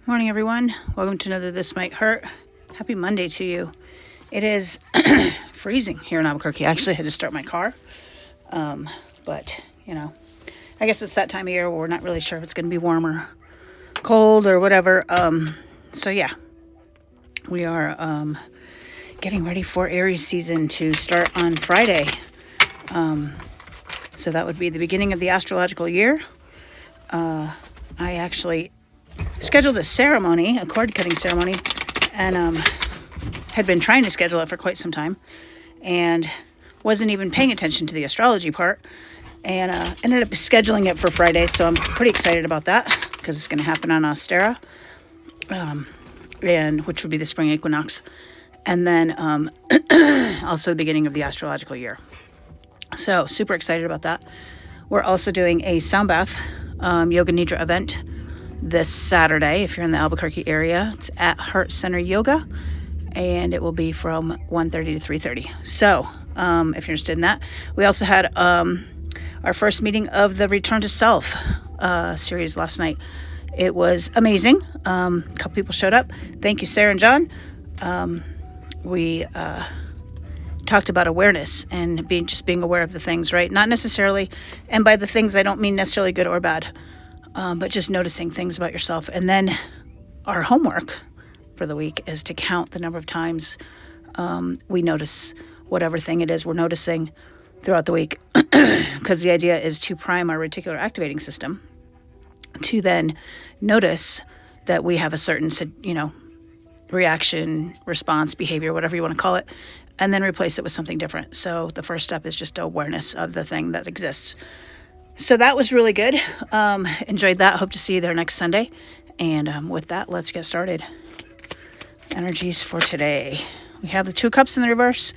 Morning, everyone. Welcome to another This Might Hurt. Happy Monday to you. It is freezing here in Albuquerque. I actually had to start my car. But, I guess it's that time of year where we're not really sure if it's going to be warm or cold or whatever. We are getting ready for Aries season to start on Friday. So that would be the beginning of the astrological year. I actually scheduled a cord cutting ceremony, and had been trying to schedule it for quite some time and wasn't even paying attention to the astrology part, and ended up scheduling it for Friday. So I'm pretty excited about that because it's going to happen on Astera, and which would be the spring equinox, and then also the beginning of the astrological year. So super excited about that. We're also doing a sound bath yoga nidra event this Saturday. If you're in the Albuquerque area, it's at Heart Center Yoga, and it will be from 1:30 to 3:30. So if you're interested in that, we also had our first meeting of the Return to Self series last night. It was amazing. A couple people showed up. Thank you, Sarah and John. We talked about awareness and being aware of the things, right? Not necessarily, and by the things I don't mean necessarily good or bad, but just noticing things about yourself. And then our homework for the week is to count the number of times we notice whatever thing it is we're noticing throughout the week, because the idea is to prime our reticular activating system to then notice that we have a certain, reaction, response, behavior, whatever you want to call it, and then replace it with something different. So the first step is just awareness of the thing that exists. So that was really good. Enjoyed that. Hope to see you there next Sunday. And with that, let's get started. Energies for today. We have the Two of Cups in the reverse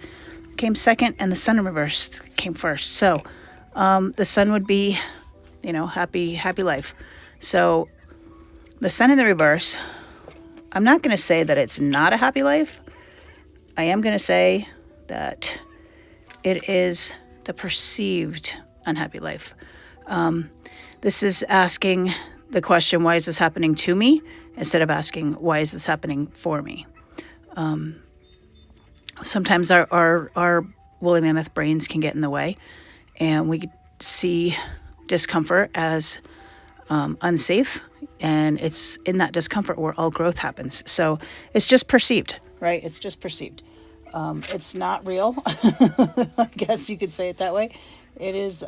came second, and the Sun in reverse came first. So the Sun would be, happy life. So the Sun in the reverse, I'm not going to say that it's not a happy life. I am going to say that it is the perceived unhappy life. This is asking the question, why is this happening to me? Instead of asking, why is this happening for me? Sometimes our woolly mammoth brains can get in the way, and we see discomfort as unsafe, and it's in that discomfort where all growth happens. So it's just perceived, right? It's just perceived. It's not real. I guess you could say it that way. It is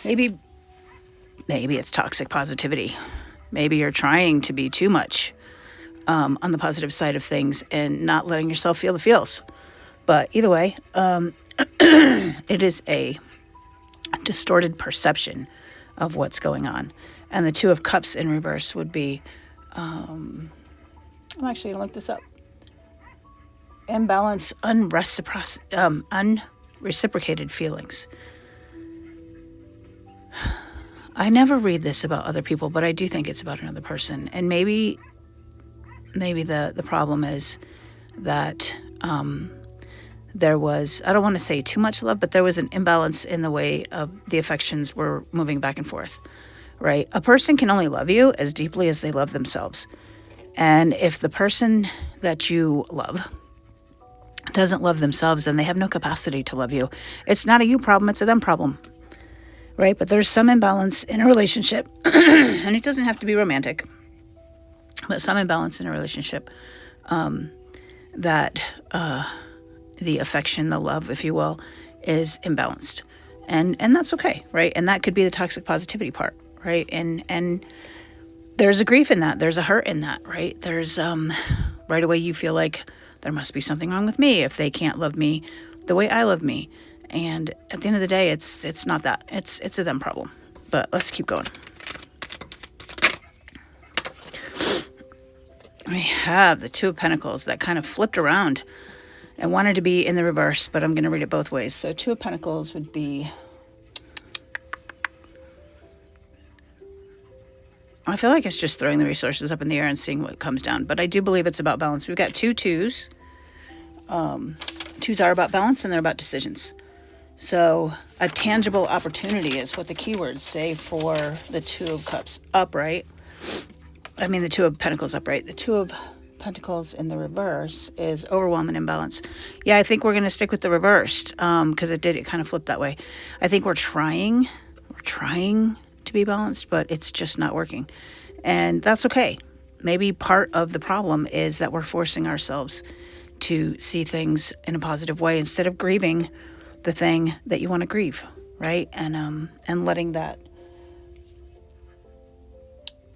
maybe it's toxic positivity. Maybe you're trying to be too much on the positive side of things and not letting yourself feel the feels. But either way, it is a distorted perception of what's going on. And the Two of Cups in reverse would be, I'm actually going to look this up. Imbalance, unreciprocated feelings. I never read this about other people, but I do think it's about another person. And maybe the problem is that there was, I don't want to say too much love, but there was an imbalance in the way of the affections were moving back and forth, right? A person can only love you as deeply as they love themselves. And if the person that you love doesn't love themselves, then they have no capacity to love you. It's not a you problem, it's a them problem, right? But there's some imbalance in a relationship, and it doesn't have to be romantic, but some imbalance in a relationship that the affection, the love, if you will, is imbalanced. And that's okay, right? And that could be the toxic positivity part, right? And there's a grief in that. There's a hurt in that, right? There's right away you feel like there must be something wrong with me if they can't love me the way I love me. And at the end of the day, it's not that. It's a them problem. But let's keep going. We have the Two of Pentacles that kind of flipped around and wanted to be in the reverse, but I'm going to read it both ways. So Two of Pentacles would be, I feel like it's just throwing the resources up in the air and seeing what comes down. But I do believe it's about balance. We've got two twos. Twos are about balance, and they're about decisions. So a tangible opportunity is what the keywords say for the Two of Cups upright. I mean, the Two of Pentacles upright. The Two of Pentacles in the reverse is overwhelm and imbalance. Yeah, I think we're going to stick with the reversed because it kind of flipped that way. I think we're trying to be balanced, but it's just not working. And that's okay. Maybe part of the problem is that we're forcing ourselves to see things in a positive way instead of grieving the thing that you want to grieve, right? And letting that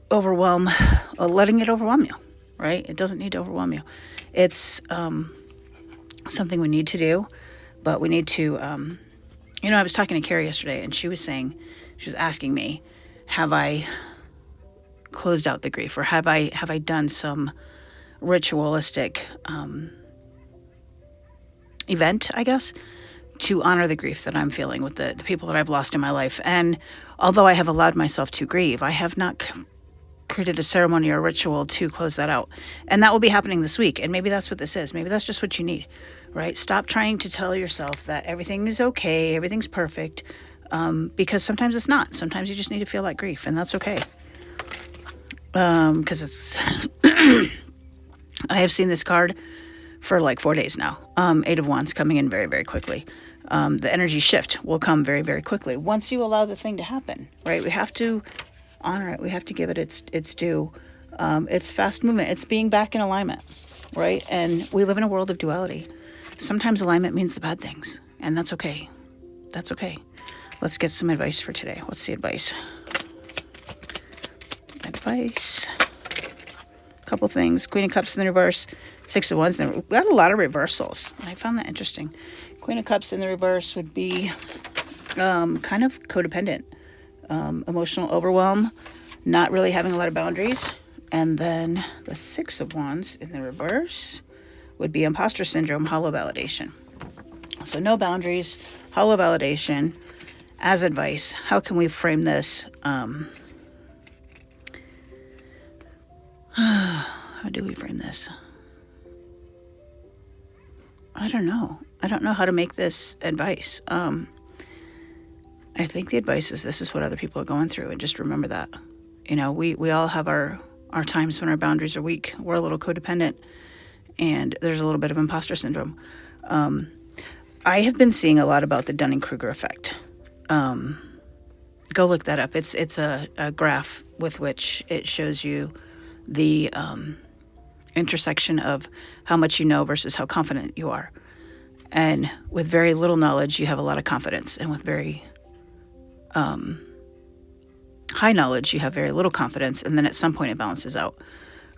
letting it overwhelm you, right? It doesn't need to overwhelm you. It's something we need to do, but we need to, I was talking to Carrie yesterday and she was asking me, have I closed out the grief, or have I done some ritualistic event, I guess, to honor the grief that I'm feeling with the people that I've lost in my life. And although I have allowed myself to grieve, I have not created a ceremony or a ritual to close that out. And that will be happening this week. And maybe that's what this is. Maybe that's just what you need, right? Stop trying to tell yourself that everything is okay, everything's perfect, because sometimes it's not. Sometimes you just need to feel that grief, and that's okay. Because it's... I have seen this card for like 4 days now. Eight of Wands coming in very, very quickly. The energy shift will come very, very quickly once you allow the thing to happen, right? We have to honor it. We have to give it its due. It's fast movement. It's being back in alignment, right? And we live in a world of duality. Sometimes alignment means the bad things, and that's okay. That's okay. Let's get some advice for today. What's the advice? Advice. Couple things. Queen of Cups in the reverse, Six of Wands. We got a lot of reversals. I found that interesting. Queen of Cups in the reverse would be kind of codependent, emotional overwhelm, not really having a lot of boundaries. And then the Six of Wands in the reverse would be imposter syndrome, hollow validation. So no boundaries, hollow validation. As advice, how can we frame this? How do we frame this? I don't know. I don't know how to make this advice. I think the advice is this is what other people are going through, and just remember that. We all have our times when our boundaries are weak. We're a little codependent, and there's a little bit of imposter syndrome. I have been seeing a lot about the Dunning-Kruger effect. Go look that up. It's a graph with which it shows you the intersection of how much you know versus how confident you are. And with very little knowledge, you have a lot of confidence. And with very high knowledge, you have very little confidence. And then at some point it balances out,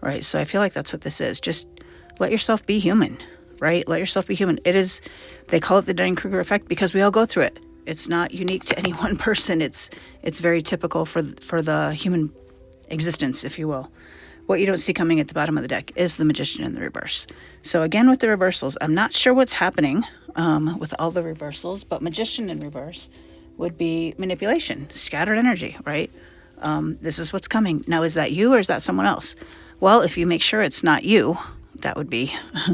right? So I feel like that's what this is. Just let yourself be human, right? Let yourself be human. They call it the Dunning-Kruger effect because we all go through it. It's not unique to any one person. It's very typical for the human existence, if you will. What you don't see coming at the bottom of the deck is the Magician in the reverse. So again, with the reversals, I'm not sure what's happening with all the reversals, but Magician in reverse would be manipulation, scattered energy, right? This is what's coming. Now, is that you or is that someone else? Well, if you make sure it's not you, that would be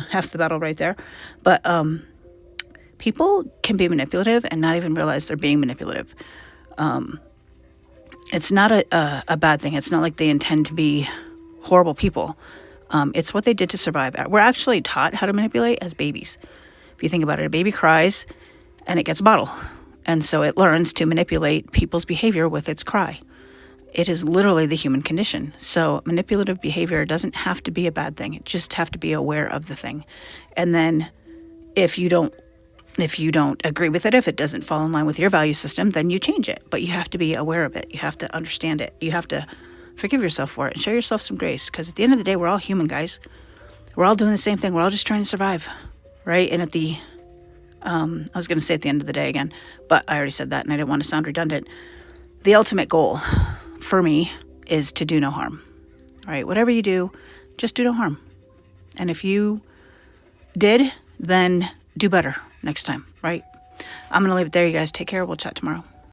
half the battle right there. But people can be manipulative and not even realize they're being manipulative. It's not a bad thing. It's not like they intend to be horrible people. It's what they did to survive. We're actually taught how to manipulate as babies. If you think about it, a baby cries and it gets a bottle. And so it learns to manipulate people's behavior with its cry. It is literally the human condition. So manipulative behavior doesn't have to be a bad thing. It just have to be aware of the thing. And then if you don't agree with it, if it doesn't fall in line with your value system, then you change it. But you have to be aware of it. You have to understand it. You have to forgive yourself for it and show yourself some grace. Because at the end of the day, we're all human, guys. We're all doing the same thing. We're all just trying to survive, right? And at the, I was going to say at the end of the day again, but I already said that and I didn't want to sound redundant. The ultimate goal for me is to do no harm, right? Whatever you do, just do no harm. And if you did, then do better next time, right? I'm going to leave it there, you guys. Take care. We'll chat tomorrow.